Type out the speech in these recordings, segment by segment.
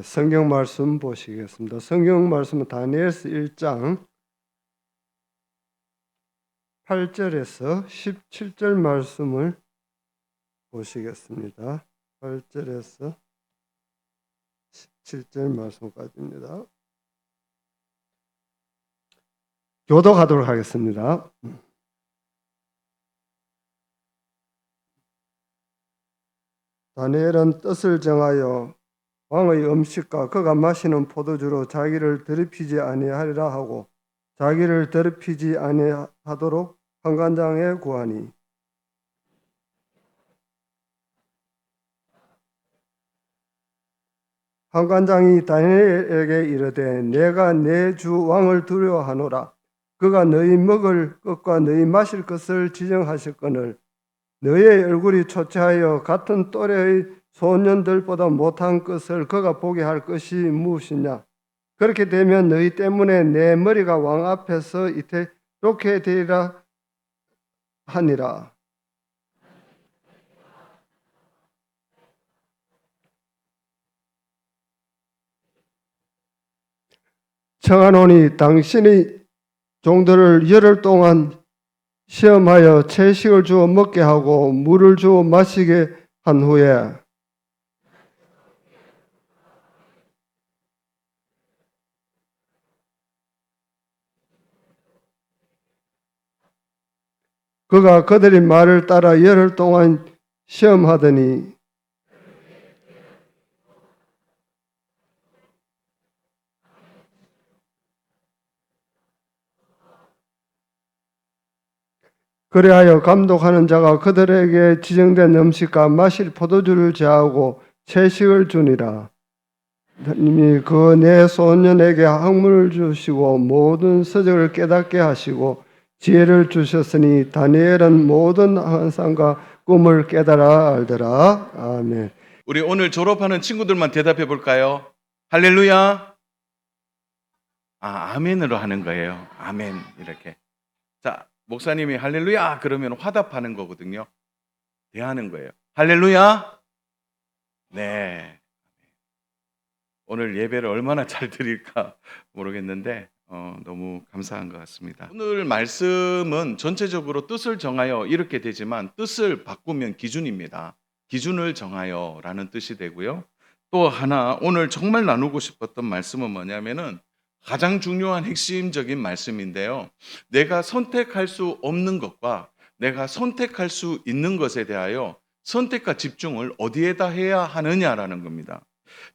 성경 말씀 보시겠습니다. 성경 말씀은 다니엘서 1장 8절에서 17절 말씀을 보시겠습니다. 8절에서 17절 말씀까지입니다. 교독하도록 하겠습니다. 다니엘은 뜻을 정하여 왕의 음식과 그가 마시는 포도주로 자기를 더럽히지 아니하리라 하고 자기를 더럽히지 아니하도록 환관장에 구하니 환관장이 다니엘에게 이르되 내가 내 주 왕을 두려워하노라. 그가 너희 먹을 것과 너희 마실 것을 지정하셨거늘 너의 얼굴이 초췌하여 같은 또래의 소년들보다 못한 것을 그가 보게 할 것이 무엇이냐. 그렇게 되면 너희 때문에 내 머리가 왕 앞에서 이렇게 되리라 하니라. 청하노니 당신이 종들을 열흘 동안 시험하여 채식을 주어 먹게 하고 물을 주어 마시게 한 후에 그가 그들의 말을 따라 열흘 동안 시험하더니 그리하여 감독하는 자가 그들에게 지정된 음식과 마실 포도주를 제하고 채식을 주니라. 하나님이 그 내 소년에게 학문을 주시고 모든 서적을 깨닫게 하시고 지혜를 주셨으니 다니엘은 모든 환상과 꿈을 깨달아 알더라. 아멘. 우리 오늘 졸업하는 친구들만 대답해 볼까요? 할렐루야. 아멘으로 하는 거예요. 아멘 이렇게. 자, 목사님이 할렐루야 그러면 화답하는 거거든요. 대하는 거예요. 할렐루야. 네. 오늘 예배를 얼마나 잘 드릴까 모르겠는데 너무 감사한 것 같습니다. 오늘 말씀은 전체적으로 뜻을 정하여 이렇게 되지만 뜻을 바꾸면 기준입니다. 기준을 정하여 라는 뜻이 되고요. 또 하나 오늘 정말 나누고 싶었던 말씀은 뭐냐면은 가장 중요한 핵심적인 말씀인데요. 내가 선택할 수 없는 것과 내가 선택할 수 있는 것에 대하여 선택과 집중을 어디에다 해야 하느냐라는 겁니다.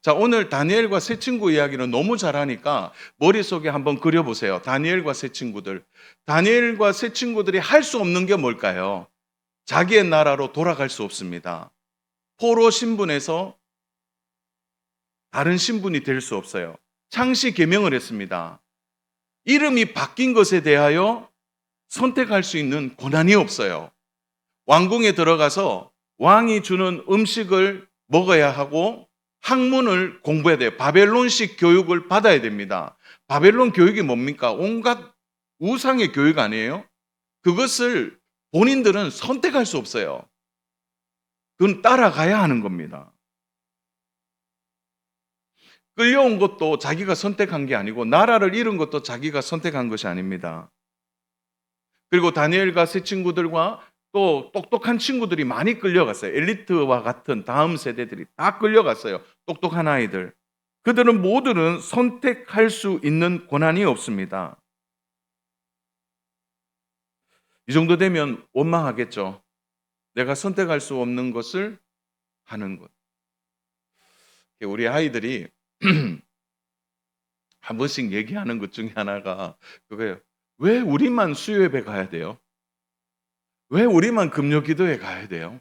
자, 오늘 다니엘과 세 친구 이야기는 너무 잘하니까 머릿속에 한번 그려보세요. 다니엘과 세 친구들. 다니엘과 세 친구들이 할 수 없는 게 뭘까요? 자기의 나라로 돌아갈 수 없습니다. 포로 신분에서 다른 신분이 될 수 없어요. 창시 계명을 했습니다. 이름이 바뀐 것에 대하여 선택할 수 있는 권한이 없어요. 왕궁에 들어가서 왕이 주는 음식을 먹어야 하고 학문을 공부해야 돼요. 바벨론식 교육을 받아야 됩니다. 바벨론 교육이 뭡니까? 온갖 우상의 교육 아니에요? 그것을 본인들은 선택할 수 없어요. 그건 따라가야 하는 겁니다. 끌려온 것도 자기가 선택한 게 아니고 나라를 잃은 것도 자기가 선택한 것이 아닙니다. 그리고 다니엘과 세 친구들과 또 똑똑한 친구들이 많이 끌려갔어요. 엘리트와 같은 다음 세대들이 다 끌려갔어요. 똑똑한 아이들. 그들은 모두는 선택할 수 있는 권한이 없습니다. 이 정도 되면 원망하겠죠. 내가 선택할 수 없는 것을 하는 것. 우리 아이들이 한 번씩 얘기하는 것 중에 하나가 그거예요. 왜 우리만 수요예배 가야 돼요? 왜 우리만 금요기도에 가야 돼요?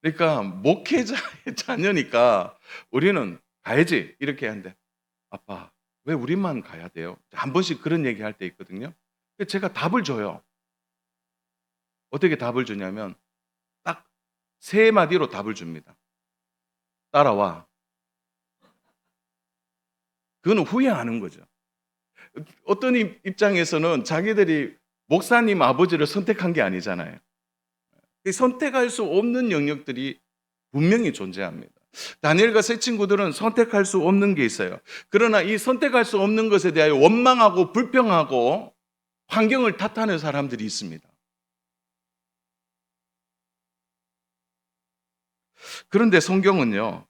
그러니까 목회자의 자녀니까 우리는 가야지 이렇게 하는데 아빠 왜 우리만 가야 돼요? 한 번씩 그런 얘기할 때 있거든요. 제가 답을 줘요. 어떻게 답을 주냐면 딱 세 마디로 답을 줍니다. 따라와. 그건 후회하는 거죠. 어떤 입장에서는 자기들이 목사님 아버지를 선택한 게 아니잖아요. 선택할 수 없는 영역들이 분명히 존재합니다. 다니엘과 세 친구들은 선택할 수 없는 게 있어요. 그러나 이 선택할 수 없는 것에 대하여 원망하고 불평하고 환경을 탓하는 사람들이 있습니다. 그런데 성경은요,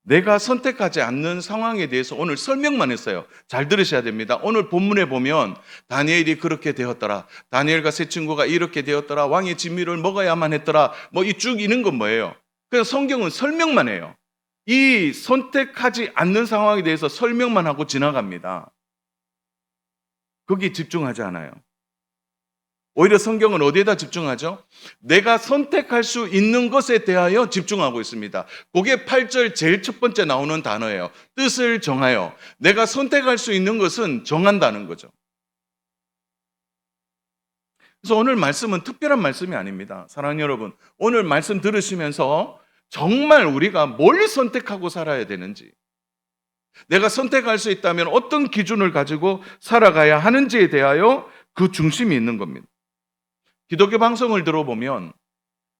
내가 선택하지 않는 상황에 대해서 오늘 설명만 했어요. 잘 들으셔야 됩니다. 오늘 본문에 보면 다니엘이 그렇게 되었더라, 다니엘과 세 친구가 이렇게 되었더라, 왕의 진미를 먹어야만 했더라, 뭐 이 쭉 있는 건 뭐예요? 그냥 성경은 설명만 해요. 이 선택하지 않는 상황에 대해서 설명만 하고 지나갑니다. 거기에 집중하지 않아요. 오히려 성경은 어디에다 집중하죠? 내가 선택할 수 있는 것에 대하여 집중하고 있습니다. 그게 8절 제일 첫 번째 나오는 단어예요. 뜻을 정하여. 내가 선택할 수 있는 것은 정한다는 거죠. 그래서 오늘 말씀은 특별한 말씀이 아닙니다. 사랑하는 여러분, 오늘 말씀 들으시면서 정말 우리가 뭘 선택하고 살아야 되는지, 내가 선택할 수 있다면 어떤 기준을 가지고 살아가야 하는지에 대하여 그 중심이 있는 겁니다. 기독교 방송을 들어보면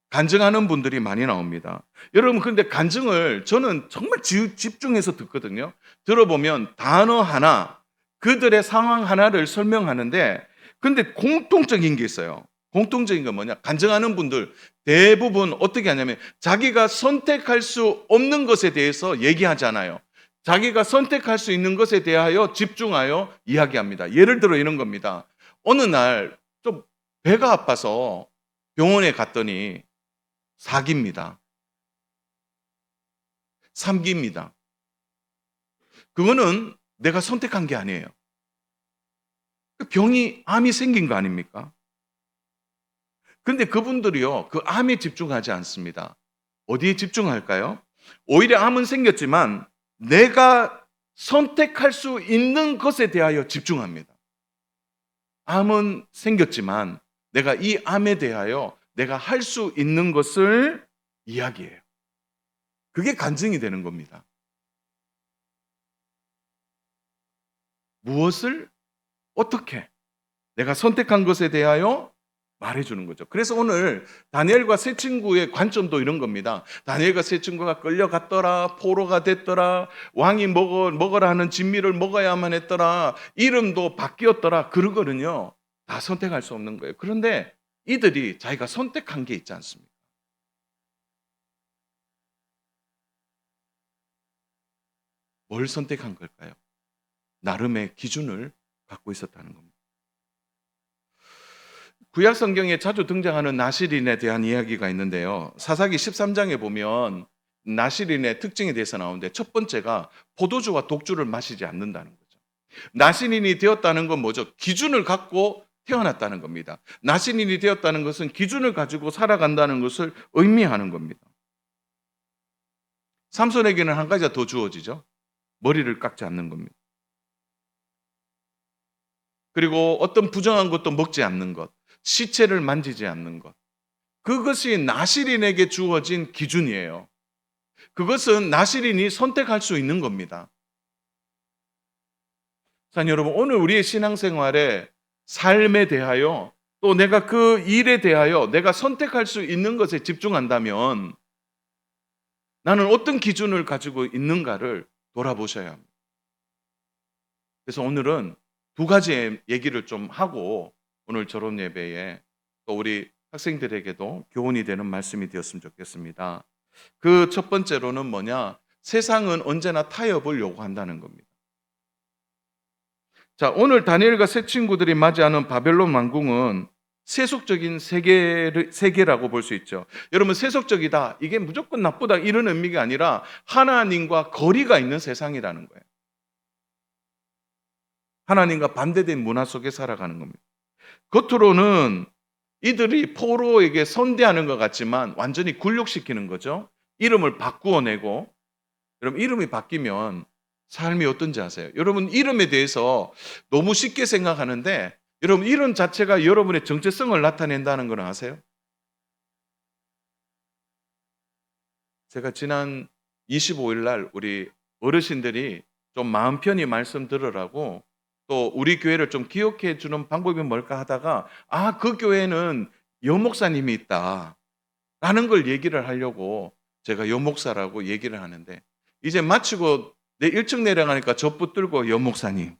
간증하는 분들이 많이 나옵니다. 여러분, 근데 간증을 저는 정말 집중해서 듣거든요. 들어보면 단어 하나, 그들의 상황 하나를 설명하는데, 근데 공통적인 게 있어요. 공통적인 건 뭐냐? 간증하는 분들 대부분 어떻게 하냐면 자기가 선택할 수 없는 것에 대해서 얘기하잖아요. 자기가 선택할 수 있는 것에 대하여 집중하여 이야기합니다. 예를 들어 이런 겁니다. 어느 날 좀 배가 아파서 병원에 갔더니 사기입니다. 삼기입니다. 그거는 내가 선택한 게 아니에요. 병이, 암이 생긴 거 아닙니까? 근데 그분들이요, 그 암에 집중하지 않습니다. 어디에 집중할까요? 오히려 암은 생겼지만 내가 선택할 수 있는 것에 대하여 집중합니다. 암은 생겼지만 내가 이 암에 대하여 내가 할 수 있는 것을 이야기해요. 그게 간증이 되는 겁니다. 무엇을 어떻게 내가 선택한 것에 대하여 말해주는 거죠. 그래서 오늘 다니엘과 세 친구의 관점도 이런 겁니다. 다니엘과 세 친구가 끌려갔더라, 포로가 됐더라, 왕이 먹으라 하는 진미를 먹어야만 했더라, 이름도 바뀌었더라. 그런 거는요, 다 선택할 수 없는 거예요. 그런데 이들이 자기가 선택한 게 있지 않습니까? 뭘 선택한 걸까요? 나름의 기준을 갖고 있었다는 겁니다. 구약 성경에 자주 등장하는 나실인에 대한 이야기가 있는데요. 사사기 13장에 보면 나실인의 특징에 대해서 나오는데, 첫 번째가 포도주와 독주를 마시지 않는다는 거죠. 나실인이 되었다는 건 뭐죠? 기준을 갖고 태어났다는 겁니다. 나실인이 되었다는 것은 기준을 가지고 살아간다는 것을 의미하는 겁니다. 삼손에게는 한 가지가 더 주어지죠. 머리를 깎지 않는 겁니다. 그리고 어떤 부정한 것도 먹지 않는 것, 시체를 만지지 않는 것, 그것이 나실인에게 주어진 기준이에요. 그것은 나실인이 선택할 수 있는 겁니다. 자, 여러분, 오늘 우리의 신앙생활에 삶에 대하여, 또 내가 그 일에 대하여 내가 선택할 수 있는 것에 집중한다면 나는 어떤 기준을 가지고 있는가를 돌아보셔야 합니다. 그래서 오늘은 두 가지 얘기를 좀 하고 오늘 졸업 예배에 또 우리 학생들에게도 교훈이 되는 말씀이 되었으면 좋겠습니다. 그 첫 번째로는 뭐냐? 세상은 언제나 타협을 요구한다는 겁니다. 자, 오늘 다니엘과 세 친구들이 맞이하는 바벨론 왕궁은 세속적인 세계라고 볼 수 있죠. 여러분, 세속적이다, 이게 무조건 나쁘다, 이런 의미가 아니라 하나님과 거리가 있는 세상이라는 거예요. 하나님과 반대된 문화 속에 살아가는 겁니다. 겉으로는 이들이 포로에게 선대하는 것 같지만 완전히 굴욕시키는 거죠. 이름을 바꾸어내고, 여러분, 이름이 바뀌면 삶이 어떤지 아세요? 여러분, 이름에 대해서 너무 쉽게 생각하는데, 여러분, 이름 자체가 여러분의 정체성을 나타낸다는 걸 아세요? 제가 지난 25일 날 우리 어르신들이 좀 마음 편히 말씀 들으라고, 또 우리 교회를 좀 기억해 주는 방법이 뭘까 하다가, 그 교회는 여 목사님이 있다 라는 걸 얘기를 하려고 제가 여목사라고 얘기를 하는데 이제 마치고 내 1층 내려가니까 저 붙들고 여목사님.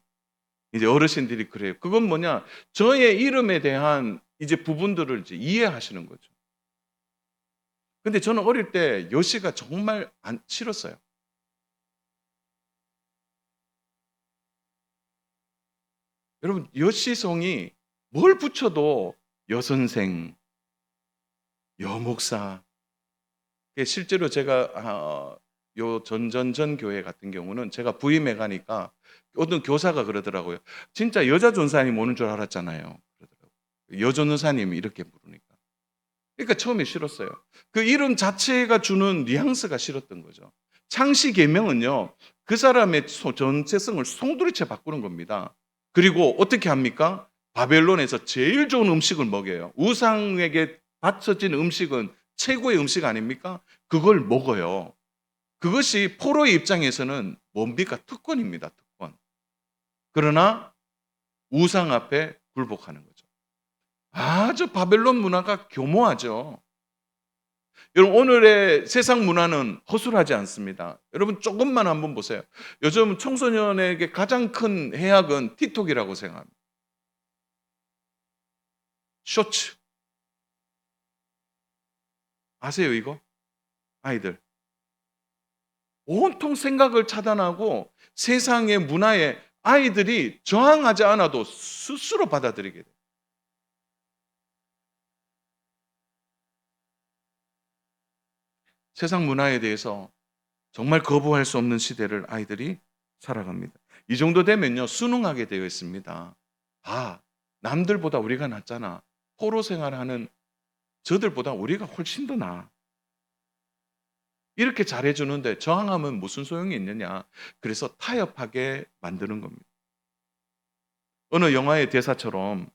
이제 어르신들이 그래요. 그건 뭐냐? 저의 이름에 대한 이제 부분들을 이제 이해하시는 거죠. 근데 저는 어릴 때 여씨가 정말 안 싫었어요. 여러분 여씨송이 뭘 붙여도 여선생, 여목사. 실제로 제가 요 전전전 교회 같은 경우는 제가 부임해 가니까 어떤 교사가 그러더라고요. 진짜 여자 전사님 오는 줄 알았잖아요. 그러더라고요. 여전사님이 이렇게 부르니까. 그러니까 처음에 싫었어요. 그 이름 자체가 주는 뉘앙스가 싫었던 거죠. 창시 계명은요. 그 사람의 전체성을 송두리째 바꾸는 겁니다. 그리고 어떻게 합니까? 바벨론에서 제일 좋은 음식을 먹여요. 우상에게 바쳐진 음식은 최고의 음식 아닙니까? 그걸 먹어요. 그것이 포로의 입장에서는 뭡니까? 특권입니다. 특권. 그러나 우상 앞에 굴복하는 거죠. 아주 바벨론 문화가 교모하죠. 여러분 오늘의 세상 문화는 허술하지 않습니다. 여러분 조금만 한번 보세요. 요즘 청소년에게 가장 큰 해악은 틱톡이라고 생각합니다. 쇼츠. 아세요 이거? 아이들. 온통 생각을 차단하고 세상의 문화에 아이들이 저항하지 않아도 스스로 받아들이게 돼요. 세상 문화에 대해서 정말 거부할 수 없는 시대를 아이들이 살아갑니다. 이 정도 되면요 순응하게 되어 있습니다. 아, 남들보다 우리가 낫잖아. 포로 생활하는 저들보다 우리가 훨씬 더 나아. 이렇게 잘해주는데 저항하면 무슨 소용이 있느냐. 그래서 타협하게 만드는 겁니다. 어느 영화의 대사처럼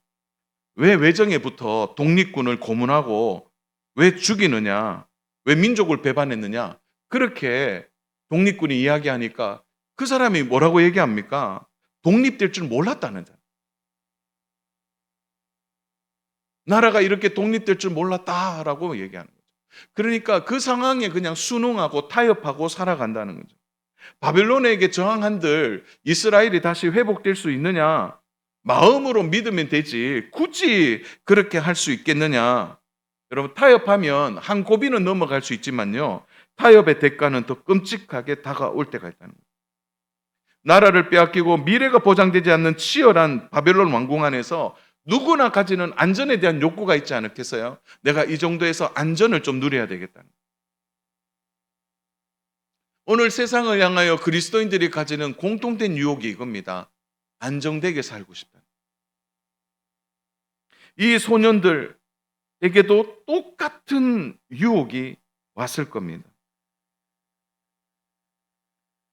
왜 외정에부터 독립군을 고문하고 왜 죽이느냐, 왜 민족을 배반했느냐, 그렇게 독립군이 이야기하니까 그 사람이 뭐라고 얘기합니까? 독립될 줄 몰랐다는 자. 나라가 이렇게 독립될 줄 몰랐다라고 얘기하는 거죠. 그러니까 그 상황에 그냥 순응하고 타협하고 살아간다는 거죠. 바벨론에게 저항한들 이스라엘이 다시 회복될 수 있느냐? 마음으로 믿으면 되지. 굳이 그렇게 할 수 있겠느냐? 여러분 타협하면 한 고비는 넘어갈 수 있지만요. 타협의 대가는 더 끔찍하게 다가올 때가 있다는 거예요. 나라를 빼앗기고 미래가 보장되지 않는 치열한 바벨론 왕궁 안에서 누구나 가지는 안전에 대한 욕구가 있지 않겠어요? 내가 이 정도에서 안전을 좀 누려야 되겠다는 거예요. 오늘 세상을 향하여 그리스도인들이 가지는 공통된 유혹이 이겁니다. 안정되게 살고 싶다. 이 소년들에게도 똑같은 유혹이 왔을 겁니다.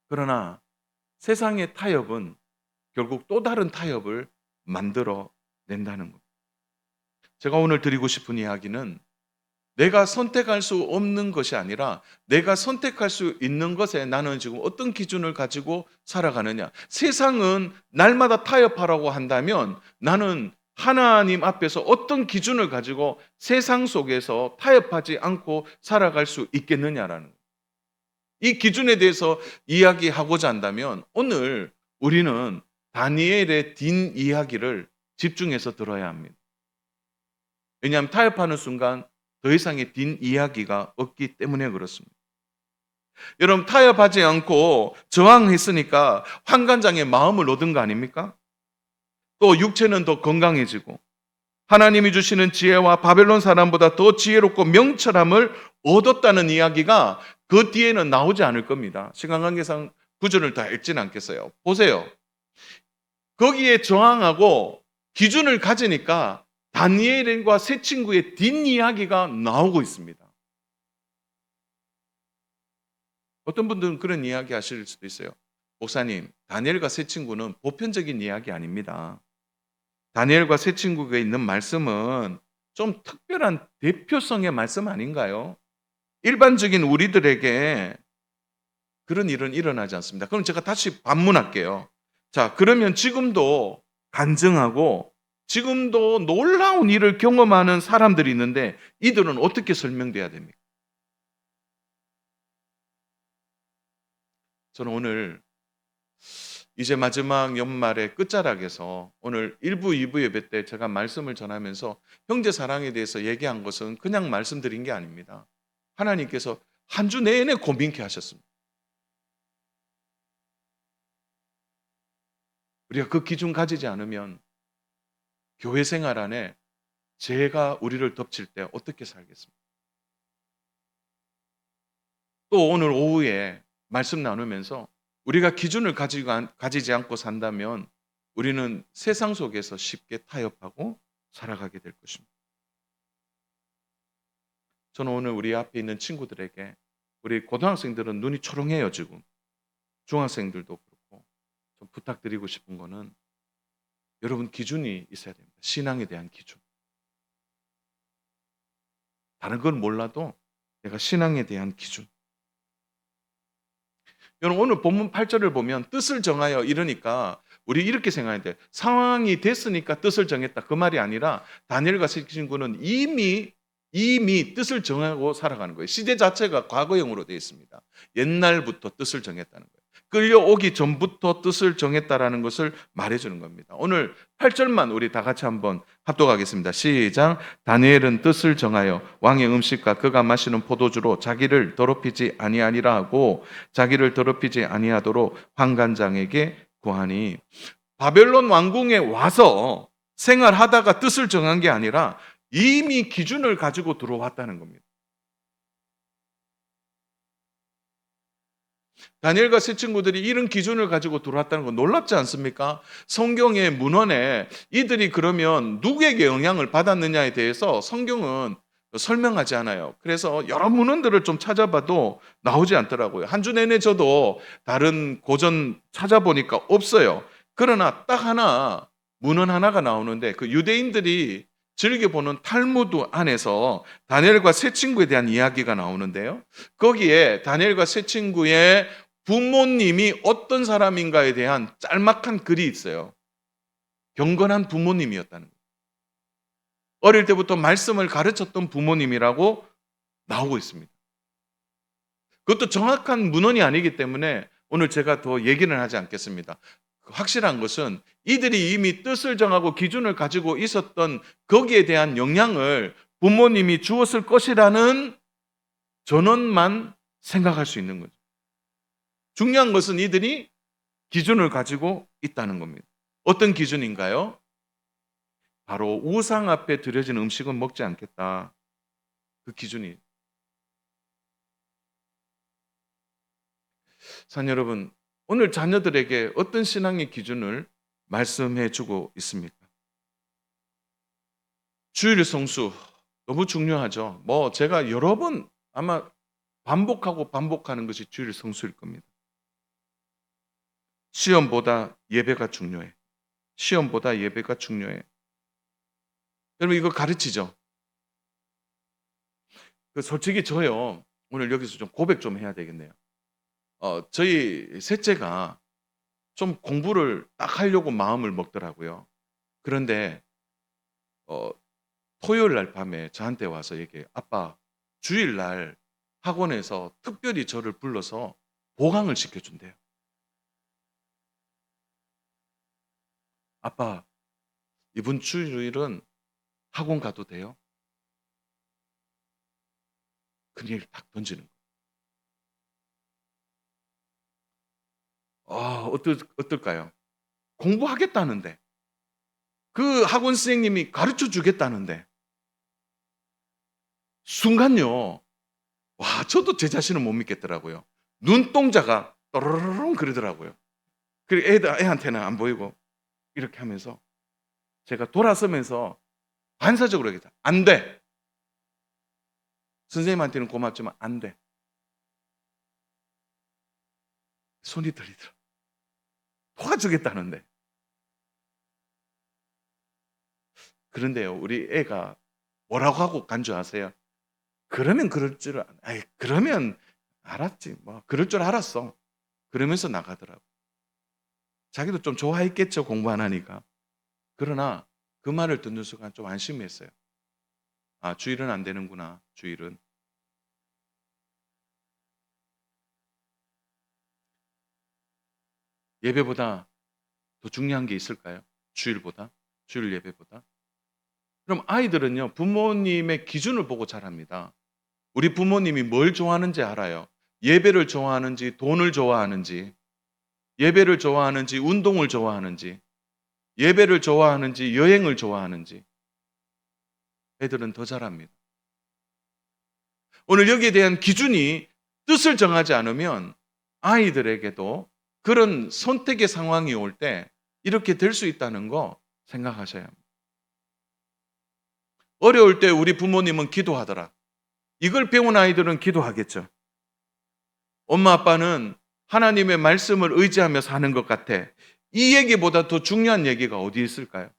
그러나 세상의 타협은 결국 또 다른 타협을 만들어 낸다는 겁니다. 제가 오늘 드리고 싶은 이야기는 내가 선택할 수 없는 것이 아니라 내가 선택할 수 있는 것에 나는 지금 어떤 기준을 가지고 살아가느냐. 세상은 날마다 타협하라고 한다면 나는 하나님 앞에서 어떤 기준을 가지고 세상 속에서 타협하지 않고 살아갈 수 있겠느냐라는 거예요. 이 기준에 대해서 이야기하고자 한다면 오늘 우리는 다니엘의 딘 이야기를 집중해서 들어야 합니다. 왜냐하면 타협하는 순간 더 이상의 딘 이야기가 없기 때문에 그렇습니다. 여러분 타협하지 않고 저항했으니까 환관장의 마음을 얻은 거 아닙니까? 또 육체는 더 건강해지고 하나님이 주시는 지혜와 바벨론 사람보다 더 지혜롭고 명철함을 얻었다는 이야기가 그 뒤에는 나오지 않을 겁니다. 시간 관계상 구절을 다 읽지는 않겠어요. 보세요. 거기에 저항하고 기준을 가지니까 다니엘과 세 친구의 뒷이야기가 나오고 있습니다. 어떤 분들은 그런 이야기 하실 수도 있어요. 목사님, 다니엘과 세 친구는 보편적인 이야기 아닙니다. 다니엘과 세 친구가 있는 말씀은 좀 특별한 대표성의 말씀 아닌가요? 일반적인 우리들에게 그런 일은 일어나지 않습니다. 그럼 제가 다시 반문할게요. 자, 그러면 지금도 간증하고 지금도 놀라운 일을 경험하는 사람들이 있는데 이들은 어떻게 설명돼야 됩니까? 저는 오늘 이제 마지막 연말의 끝자락에서 오늘 1부, 2부 예배 때 제가 말씀을 전하면서 형제 사랑에 대해서 얘기한 것은 그냥 말씀드린 게 아닙니다. 하나님께서 한 주 내내 고민케 하셨습니다. 우리가 그 기준 가지지 않으면 교회 생활 안에 죄가 우리를 덮칠 때 어떻게 살겠습니까? 또 오늘 오후에 말씀 나누면서 우리가 기준을 가지지 않고 산다면 우리는 세상 속에서 쉽게 타협하고 살아가게 될 것입니다. 저는 오늘 우리 앞에 있는 친구들에게, 우리 고등학생들은 눈이 초롱해요 지금. 중학생들도 그렇고 좀 부탁드리고 싶은 거는 여러분 기준이 있어야 됩니다. 신앙에 대한 기준. 다른 건 몰라도 내가 신앙에 대한 기준. 여러분 오늘 본문 8절을 보면 뜻을 정하여 이러니까 우리 이렇게 생각해야 돼요. 상황이 됐으니까 뜻을 정했다. 그 말이 아니라 다니엘과 세 친구는 이미 뜻을 정하고 살아가는 거예요. 시대 자체가 과거형으로 되어 있습니다. 옛날부터 뜻을 정했다는 거예요. 끌려오기 전부터 뜻을 정했다라는 것을 말해주는 겁니다. 오늘 8절만 우리 다 같이 한번 합독하겠습니다. 시작. 다니엘은 뜻을 정하여 왕의 음식과 그가 마시는 포도주로 자기를 더럽히지 아니하니라 하고 자기를 더럽히지 아니하도록 환관장에게 구하니, 바벨론 왕궁에 와서 생활하다가 뜻을 정한 게 아니라 이미 기준을 가지고 들어왔다는 겁니다. 다니엘과 세 친구들이 이런 기준을 가지고 들어왔다는 건 놀랍지 않습니까? 성경의 문헌에 이들이 그러면 누구에게 영향을 받았느냐에 대해서 성경은 설명하지 않아요. 그래서 여러 문헌들을 좀 찾아봐도 나오지 않더라고요. 한 주 내내 저도 다른 고전 찾아보니까 없어요. 그러나 딱 하나, 문헌 하나가 나오는데 그 유대인들이 즐겨보는 탈무드 안에서 다니엘과 세 친구에 대한 이야기가 나오는데요. 거기에 다니엘과 세 친구의 부모님이 어떤 사람인가에 대한 짤막한 글이 있어요. 경건한 부모님이었다는 거예요. 어릴 때부터 말씀을 가르쳤던 부모님이라고 나오고 있습니다. 그것도 정확한 문헌이 아니기 때문에 오늘 제가 더 얘기는 하지 않겠습니다. 확실한 것은 이들이 이미 뜻을 정하고 기준을 가지고 있었던 거기에 대한 영향을 부모님이 주었을 것이라는 전언만 생각할 수 있는 거죠. 중요한 것은 이들이 기준을 가지고 있다는 겁니다. 어떤 기준인가요? 바로 우상 앞에 드려진 음식은 먹지 않겠다. 그 기준이. 산 여러분, 오늘 자녀들에게 어떤 신앙의 기준을 말씀해 주고 있습니까? 주일 성수 너무 중요하죠. 제가 여러 번 아마 반복하고 반복하는 것이 주일 성수일 겁니다. 시험보다 예배가 중요해. 시험보다 예배가 중요해. 여러분 이거 가르치죠? 솔직히 저요. 오늘 여기서 좀 고백 좀 해야 되겠네요. 저희 셋째가 좀 공부를 딱 하려고 마음을 먹더라고요. 그런데 어, 토요일 날 밤에 저한테 와서 얘기해요. 아빠, 주일 날 학원에서 특별히 저를 불러서 보강을 시켜준대요. 아빠, 이번 주일은 학원 가도 돼요? 그 얘기를 딱 던지는 거예요. 어떨까요? 공부하겠다는데, 그 학원 선생님이 가르쳐 주겠다는데, 순간요, 와, 저도 제 자신을 못 믿겠더라고요. 눈동자가 또르르릉 그러더라고요. 그리고 애한테는 안 보이고, 이렇게 하면서 제가 돌아서면서 반사적으로 얘기했다. 안 돼. 선생님한테는 고맙지만 안 돼. 손이 떨리더라. 도와주겠다는데. 그런데요, 우리 애가 뭐라고 하고 간 줄 아세요? 그러면 그러면 알았지. 그럴 줄 알았어. 그러면서 나가더라고. 자기도 좀 좋아했겠죠, 공부 안 하니까. 그러나 그 말을 듣는 순간 좀 안심했어요. 아, 주일은 안 되는구나, 주일은. 예배보다 더 중요한 게 있을까요? 주일보다? 주일 예배보다? 그럼 아이들은요, 부모님의 기준을 보고 자랍니다. 우리 부모님이 뭘 좋아하는지 알아요. 예배를 좋아하는지, 돈을 좋아하는지, 예배를 좋아하는지, 운동을 좋아하는지, 예배를 좋아하는지, 여행을 좋아하는지. 애들은 더 잘합니다. 오늘 여기에 대한 기준이 뜻을 정하지 않으면 아이들에게도 그런 선택의 상황이 올 때 이렇게 될 수 있다는 거 생각하셔야 합니다. 어려울 때 우리 부모님은 기도하더라. 이걸 배운 아이들은 기도하겠죠. 엄마 아빠는 하나님의 말씀을 의지하며 사는 것 같아. 이 얘기보다 더 중요한 얘기가 어디 있을까요?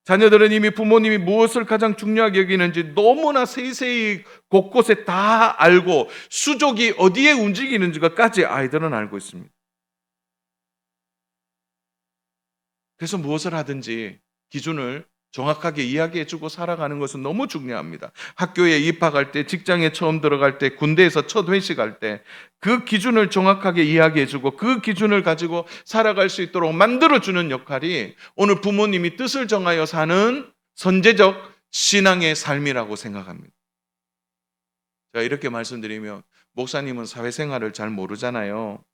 자녀들은 이미 부모님이 무엇을 가장 중요하게 여기는지 너무나 세세히 곳곳에 다 알고 수족이 어디에 움직이는지까지 아이들은 알고 있습니다. 그래서 무엇을 하든지 기준을 정확하게 이야기해주고 살아가는 것은 너무 중요합니다. 학교에 입학할 때, 직장에 처음 들어갈 때, 군대에서 첫 회식할 때 그 기준을 정확하게 이야기해주고 그 기준을 가지고 살아갈 수 있도록 만들어주는 역할이 오늘 부모님이 뜻을 정하여 사는 선제적 신앙의 삶이라고 생각합니다. 제가 이렇게 말씀드리면 목사님은 사회생활을 잘 모르잖아요.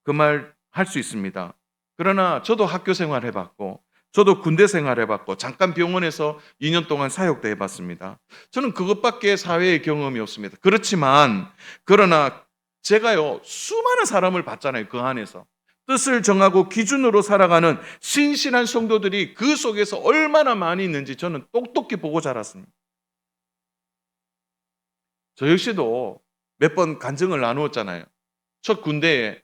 그 말 할 수 있습니다. 그러나 저도 학교 생활 해봤고 저도 군대 생활 해봤고 잠깐 병원에서 2년 동안 사역도 해봤습니다. 저는 그것밖에 사회의 경험이 없습니다. 그러나 제가요 수많은 사람을 봤잖아요. 그 안에서 뜻을 정하고 기준으로 살아가는 신실한 성도들이 그 속에서 얼마나 많이 있는지 저는 똑똑히 보고 자랐습니다. 저 역시도 몇 번 간증을 나누었잖아요. 첫 군대에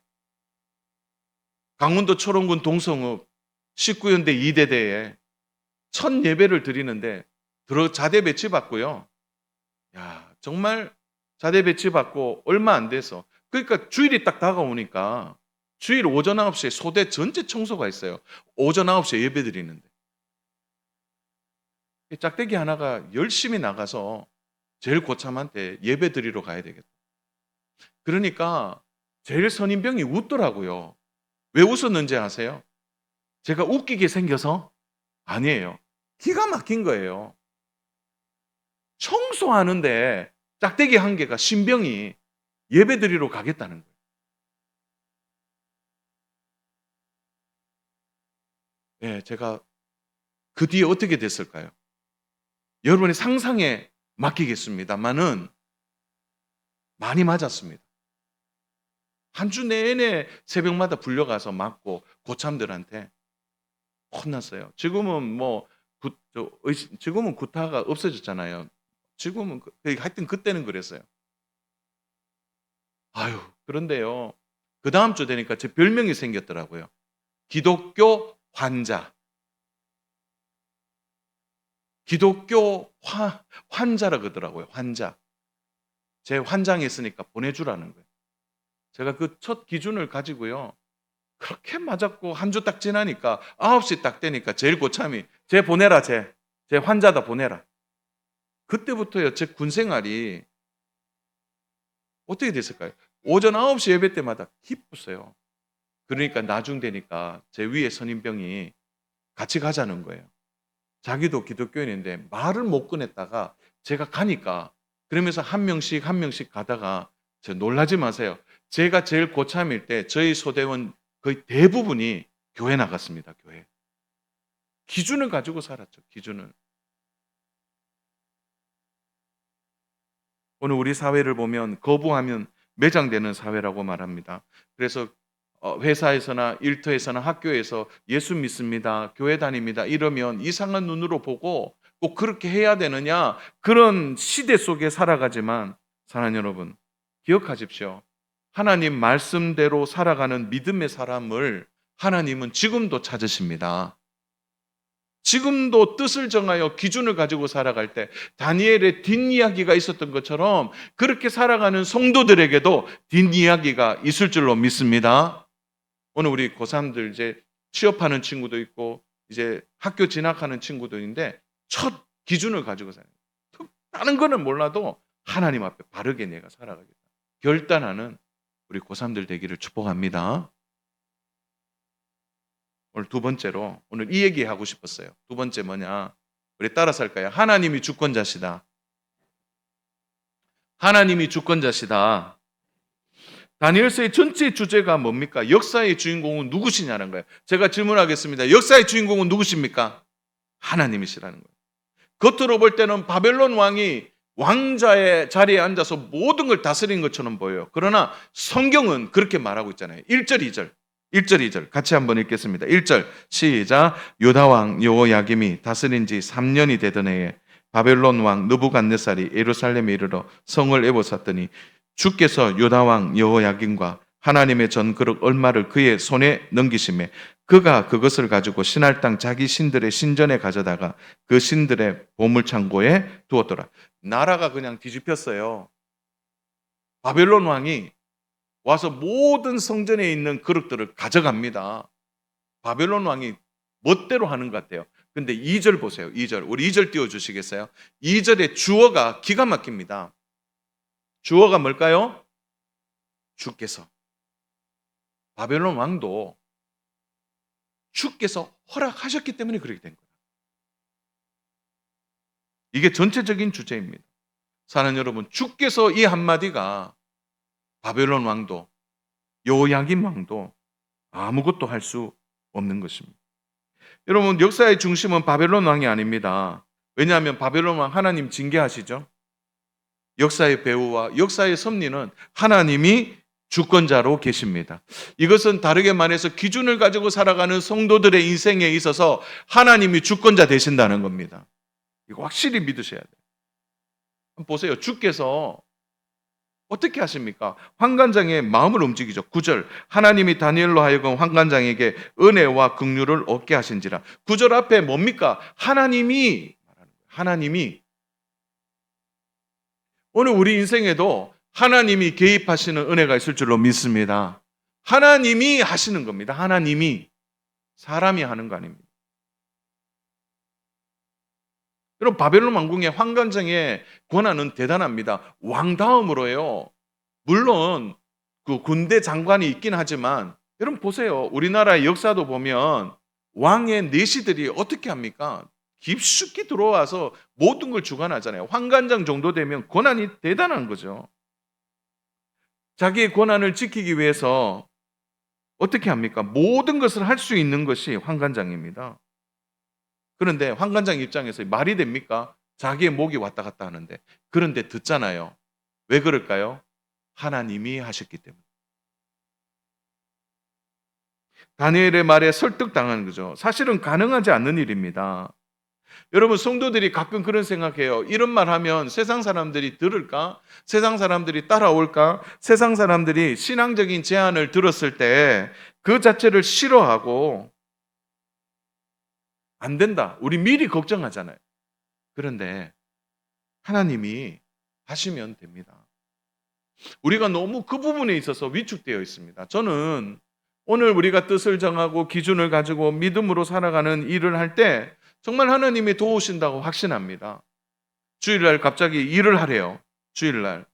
강원도 초롱군 동성읍 19연대 2대대에 첫 예배를 드리는데 자대 배치 받고요. 야, 정말 자대 배치 받고 얼마 안 돼서 그러니까 주일이 딱 다가오니까 주일 오전 9시에 소대 전체 청소가 있어요. 오전 9시에 예배 드리는데 짝대기 하나가 열심히 나가서 제일 고참한테 예배 드리러 가야 되겠다. 그러니까 제일 선임병이 웃더라고요. 왜 웃었는지 아세요? 제가 웃기게 생겨서? 아니에요. 기가 막힌 거예요. 청소하는데 짝대기 한 개가 신병이 예배 드리러 가겠다는 거예요. 예, 제가 그 뒤에 어떻게 됐을까요? 여러분의 상상에 맡기겠습니다만은 많이 맞았습니다. 한 주 내내 새벽마다 불려가서 맞고 고참들한테 혼났어요. 지금은 지금은 구타가 없어졌잖아요. 지금은 하여튼 그때는 그랬어요. 아유, 그런데요. 그 다음 주 되니까 제 별명이 생겼더라고요. 기독교 환자. 기독교 환자라 그러더라고요. 환자. 제 환장했으니까 보내주라는 거예요. 제가 그 첫 기준을 가지고요. 그렇게 맞았고 한 주 딱 지나니까 9시 딱 되니까 제일 고참이 쟤 보내라 쟤 환자다 보내라. 그때부터요 제 군생활이 어떻게 됐을까요? 오전 9시 예배 때마다 기뻤어요. 그러니까 나중 되니까 제 위에 선임병이 같이 가자는 거예요. 자기도 기독교인인데 말을 못 꺼냈다가 제가 가니까 그러면서 한 명씩 가다가 놀라지 마세요. 제가 제일 고참일 때 저희 소대원 거의 대부분이 교회 나갔습니다. 교회. 기준을 가지고 살았죠. 기준을. 오늘 우리 사회를 보면 거부하면 매장되는 사회라고 말합니다. 그래서 회사에서나 일터에서나 학교에서 예수 믿습니다. 교회 다닙니다. 이러면 이상한 눈으로 보고 꼭 그렇게 해야 되느냐 그런 시대 속에 살아가지만 사랑하는 여러분 기억하십시오. 하나님 말씀대로 살아가는 믿음의 사람을 하나님은 지금도 찾으십니다. 지금도 뜻을 정하여 기준을 가지고 살아갈 때 다니엘의 뒷이야기가 있었던 것처럼 그렇게 살아가는 성도들에게도 뒷이야기가 있을 줄로 믿습니다. 오늘 우리 고3들 이제 취업하는 친구도 있고 이제 학교 진학하는 친구도 있는데 첫 기준을 가지고 살아요. 다른 거는 몰라도 하나님 앞에 바르게 내가 살아가겠다. 결단하는 우리 고3들 되기를 축복합니다. 오늘 두 번째로, 오늘 이 얘기 하고 싶었어요. 두 번째 뭐냐? 우리 따라서 할까요? 하나님이 주권자시다. 하나님이 주권자시다. 다니엘서의 전체 주제가 뭡니까? 역사의 주인공은 누구시냐는 거예요. 제가 질문하겠습니다. 역사의 주인공은 누구십니까? 하나님이시라는 거예요. 겉으로 볼 때는 바벨론 왕이 왕자의 자리에 앉아서 모든 걸 다스린 것처럼 보여요. 그러나 성경은 그렇게 말하고 있잖아요. 1절, 2절. 1절, 2절 같이 한번 읽겠습니다. 1절 시작. 유다 왕 여호야김이 다스린 지 3년이 되던 해에 바벨론 왕 느부갓네살이 예루살렘에 이르러 성을 에워쌌더니 주께서 유다 왕 여호야김과 하나님의 전그릇 얼마를 그의 손에 넘기심에 그가 그것을 가지고 신할 땅 자기 신들의 신전에 가져다가 그 신들의 보물창고에 두었더라. 나라가 그냥 뒤집혔어요. 바벨론 왕이 와서 모든 성전에 있는 그릇들을 가져갑니다. 바벨론 왕이 멋대로 하는 것 같아요. 근데 2절 보세요. 2절. 우리 2절 띄워주시겠어요? 2절의 주어가 기가 막힙니다. 주어가 뭘까요? 주께서. 바벨론 왕도 주께서 허락하셨기 때문에 그렇게 된 거예요. 이게 전체적인 주제입니다. 사는 여러분, 주께서 이 한마디가 바벨론 왕도 여호야김 왕도 아무것도 할 수 없는 것입니다. 여러분, 역사의 중심은 바벨론 왕이 아닙니다. 왜냐하면 바벨론 왕 하나님 징계하시죠. 역사의 배후와 역사의 섭리는 하나님이 주권자로 계십니다. 이것은 다르게 말해서 기준을 가지고 살아가는 성도들의 인생에 있어서 하나님이 주권자 되신다는 겁니다. 이거 확실히 믿으셔야 돼요. 한번 보세요. 주께서 어떻게 하십니까? 환관장의 마음을 움직이죠. 9절 하나님이 다니엘로 하여금 환관장에게 은혜와 긍휼을 얻게 하신지라. 9절 앞에 뭡니까? 하나님이 오늘 우리 인생에도 하나님이 개입하시는 은혜가 있을 줄로 믿습니다. 하나님이 하시는 겁니다. 하나님이. 사람이 하는 거 아닙니다. 여러분, 바벨론 왕궁의 환관장의 권한은 대단합니다. 왕 다음으로요. 물론 그 군대 장관이 있긴 하지만 여러분 보세요. 우리나라의 역사도 보면 왕의 내시들이 어떻게 합니까? 깊숙이 들어와서 모든 걸 주관하잖아요. 환관장 정도 되면 권한이 대단한 거죠. 자기의 권한을 지키기 위해서 어떻게 합니까? 모든 것을 할 수 있는 것이 환관장입니다. 그런데 환관장 입장에서 말이 됩니까? 자기의 목이 왔다 갔다 하는데. 그런데 듣잖아요. 왜 그럴까요? 하나님이 하셨기 때문에. 다니엘의 말에 설득당하는 거죠. 사실은 가능하지 않는 일입니다. 여러분, 성도들이 가끔 그런 생각해요. 이런 말 하면 세상 사람들이 들을까? 세상 사람들이 따라올까? 세상 사람들이 신앙적인 제안을 들었을 때 그 자체를 싫어하고 안 된다. 우리 미리 걱정하잖아요. 그런데 하나님이 하시면 됩니다. 우리가 너무 그 부분에 있어서 위축되어 있습니다. 저는 오늘 우리가 뜻을 정하고 기준을 가지고 믿음으로 살아가는 일을 할 때 정말 하나님이 도우신다고 확신합니다. 주일날 갑자기 일을 하래요. 주일날.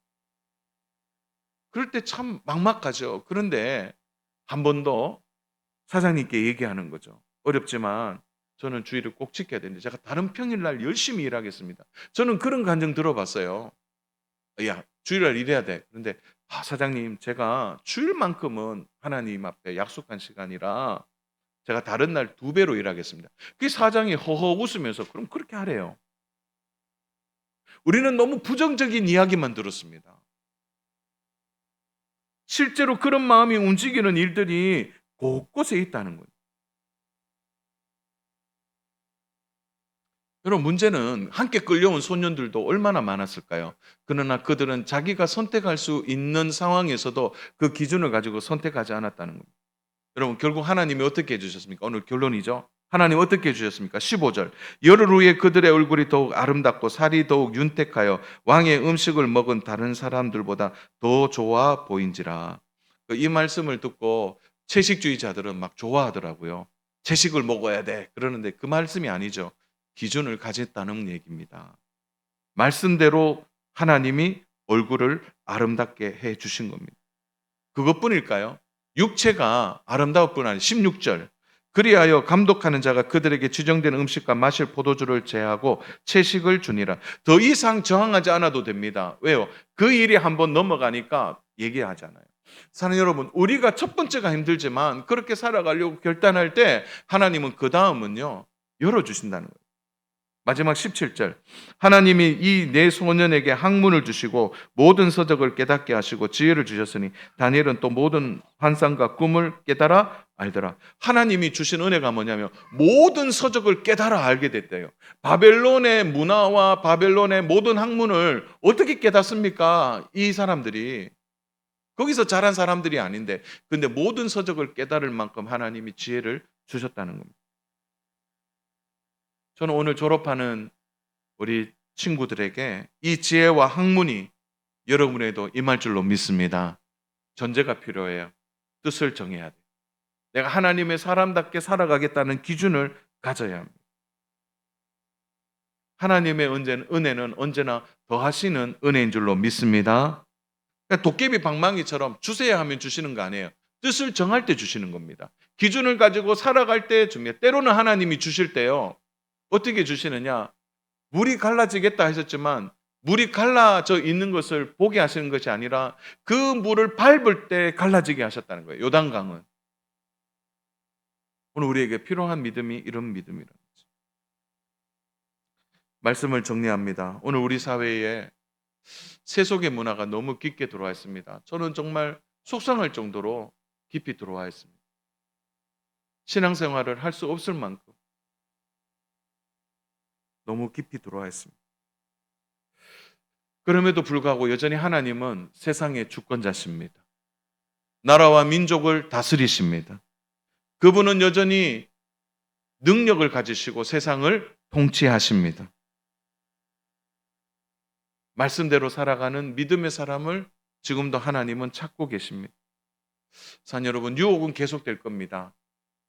그럴 때 참 막막하죠. 그런데 한 번 더 사장님께 얘기하는 거죠. 어렵지만 저는 주일을 꼭 지켜야 되는데 제가 다른 평일날 열심히 일하겠습니다. 저는 그런 간증 들어봤어요. 야, 주일날 일해야 돼. 그런데 사장님, 제가 주일만큼은 하나님 앞에 약속한 시간이라 제가 다른 날 2배로 일하겠습니다. 그 사장이 허허 웃으면서 그럼 그렇게 하래요. 우리는 너무 부정적인 이야기만 들었습니다. 실제로 그런 마음이 움직이는 일들이 곳곳에 있다는 거예요. 여러분, 문제는 함께 끌려온 소년들도 얼마나 많았을까요? 그러나 그들은 자기가 선택할 수 있는 상황에서도 그 기준을 가지고 선택하지 않았다는 겁니다. 여러분, 결국 하나님이 어떻게 해주셨습니까? 오늘 결론이죠. 하나님 어떻게 해주셨습니까? 15절 열흘 후에 그들의 얼굴이 더욱 아름답고 살이 더욱 윤택하여 왕의 음식을 먹은 다른 사람들보다 더 좋아 보인지라. 이 말씀을 듣고 채식주의자들은 막 좋아하더라고요. 채식을 먹어야 돼. 그러는데 그 말씀이 아니죠. 기준을 가졌다는 얘기입니다. 말씀대로 하나님이 얼굴을 아름답게 해 주신 겁니다. 그것뿐일까요? 육체가 아름다울 뿐 아니라 16절 그리하여 감독하는 자가 그들에게 지정된 음식과 마실 포도주를 제하고 채식을 주니라. 더 이상 저항하지 않아도 됩니다. 왜요? 그 일이 한번 넘어가니까 얘기하잖아요. 사는 여러분, 우리가 첫 번째가 힘들지만 그렇게 살아가려고 결단할 때 하나님은 그 다음은요 열어주신다는 거예요. 마지막 17절 하나님이 이 네 소년에게 학문을 주시고 모든 서적을 깨닫게 하시고 지혜를 주셨으니 다니엘은 또 모든 환상과 꿈을 깨달아 알더라. 하나님이 주신 은혜가 뭐냐면 모든 서적을 깨달아 알게 됐대요. 바벨론의 문화와 바벨론의 모든 학문을 어떻게 깨닫습니까? 이 사람들이 거기서 자란 사람들이 아닌데, 근데 모든 서적을 깨달을 만큼 하나님이 지혜를 주셨다는 겁니다. 저는 오늘 졸업하는 우리 친구들에게 이 지혜와 학문이 여러분에도 임할 줄로 믿습니다. 전제가 필요해요. 뜻을 정해야 돼요. 내가 하나님의 사람답게 살아가겠다는 기준을 가져야 합니다. 하나님의 은혜는 언제나 더하시는 은혜인 줄로 믿습니다. 그러니까 도깨비 방망이처럼 주세요 하면 주시는 거 아니에요. 뜻을 정할 때 주시는 겁니다. 기준을 가지고 살아갈 때 줍니다. 때로는 하나님이 주실 때요. 어떻게 주시느냐? 물이 갈라지겠다 하셨지만 물이 갈라져 있는 것을 보게 하시는 것이 아니라 그 물을 밟을 때 갈라지게 하셨다는 거예요. 요단강은. 오늘 우리에게 필요한 믿음이 이런 믿음이라는 거죠. 말씀을 정리합니다. 오늘 우리 사회에 세속의 문화가 너무 깊게 들어와 있습니다. 저는 정말 속상할 정도로 깊이 들어와 있습니다. 신앙생활을 할 수 없을 만큼 너무 깊이 들어와 있습니다. 그럼에도 불구하고 여전히 하나님은 세상의 주권자십니다. 나라와 민족을 다스리십니다. 그분은 여전히 능력을 가지시고 세상을 통치하십니다. 말씀대로 살아가는 믿음의 사람을 지금도 하나님은 찾고 계십니다. 산 여러분, 유혹은 계속될 겁니다.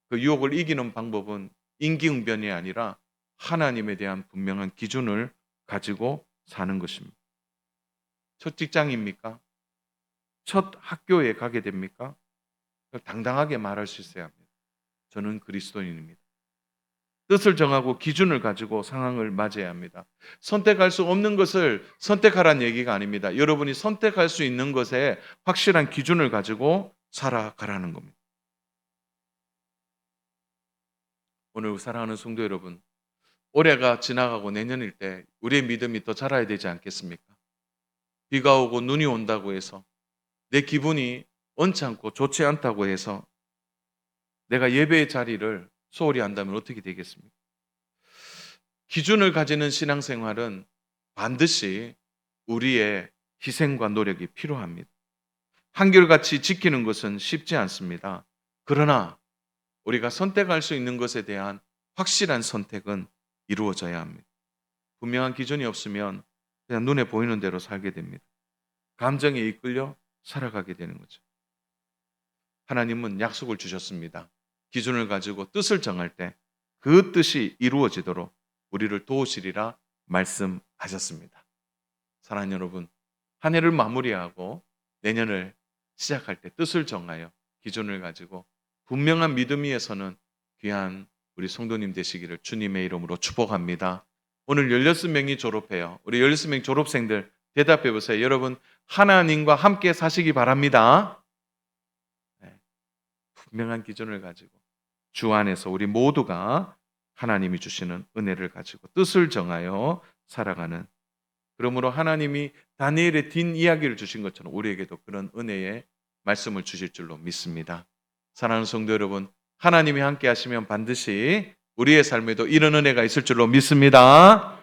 그 유혹을 이기는 방법은 임기응변이 아니라 하나님에 대한 분명한 기준을 가지고 사는 것입니다. 첫 직장입니까? 첫 학교에 가게 됩니까? 당당하게 말할 수 있어야 합니다. 저는 그리스도인입니다. 뜻을 정하고 기준을 가지고 상황을 맞이해야 합니다. 선택할 수 없는 것을 선택하라는 얘기가 아닙니다. 여러분이 선택할 수 있는 것에 확실한 기준을 가지고 살아가라는 겁니다. 오늘 사랑하는 성도 여러분, 올해가 지나가고 내년일 때 우리의 믿음이 더 자라야 되지 않겠습니까? 비가 오고 눈이 온다고 해서 내 기분이 언짢고 좋지 않다고 해서 내가 예배의 자리를 소홀히 한다면 어떻게 되겠습니까? 기준을 가지는 신앙생활은 반드시 우리의 희생과 노력이 필요합니다. 한결같이 지키는 것은 쉽지 않습니다. 그러나 우리가 선택할 수 있는 것에 대한 확실한 선택은 이루어져야 합니다. 분명한 기준이 없으면 그냥 눈에 보이는 대로 살게 됩니다. 감정에 이끌려 살아가게 되는 거죠. 하나님은 약속을 주셨습니다. 기준을 가지고 뜻을 정할 때 그 뜻이 이루어지도록 우리를 도우시리라 말씀하셨습니다. 사랑하는 여러분, 한 해를 마무리하고 내년을 시작할 때 뜻을 정하여 기준을 가지고 분명한 믿음 위에서는 귀한 우리 성도님 되시기를 주님의 이름으로 축복합니다. 오늘 16명이 졸업해요. 우리 16명 졸업생들 대답해 보세요. 여러분, 하나님과 함께 사시기 바랍니다. 네. 분명한 기준을 가지고 주 안에서 우리 모두가 하나님이 주시는 은혜를 가지고 뜻을 정하여 살아가는, 그러므로 하나님이 다니엘의 뒷이야기를 주신 것처럼 우리에게도 그런 은혜의 말씀을 주실 줄로 믿습니다. 사랑하는 성도 여러분, 하나님이 함께 하시면 반드시 우리의 삶에도 이런 은혜가 있을 줄로 믿습니다.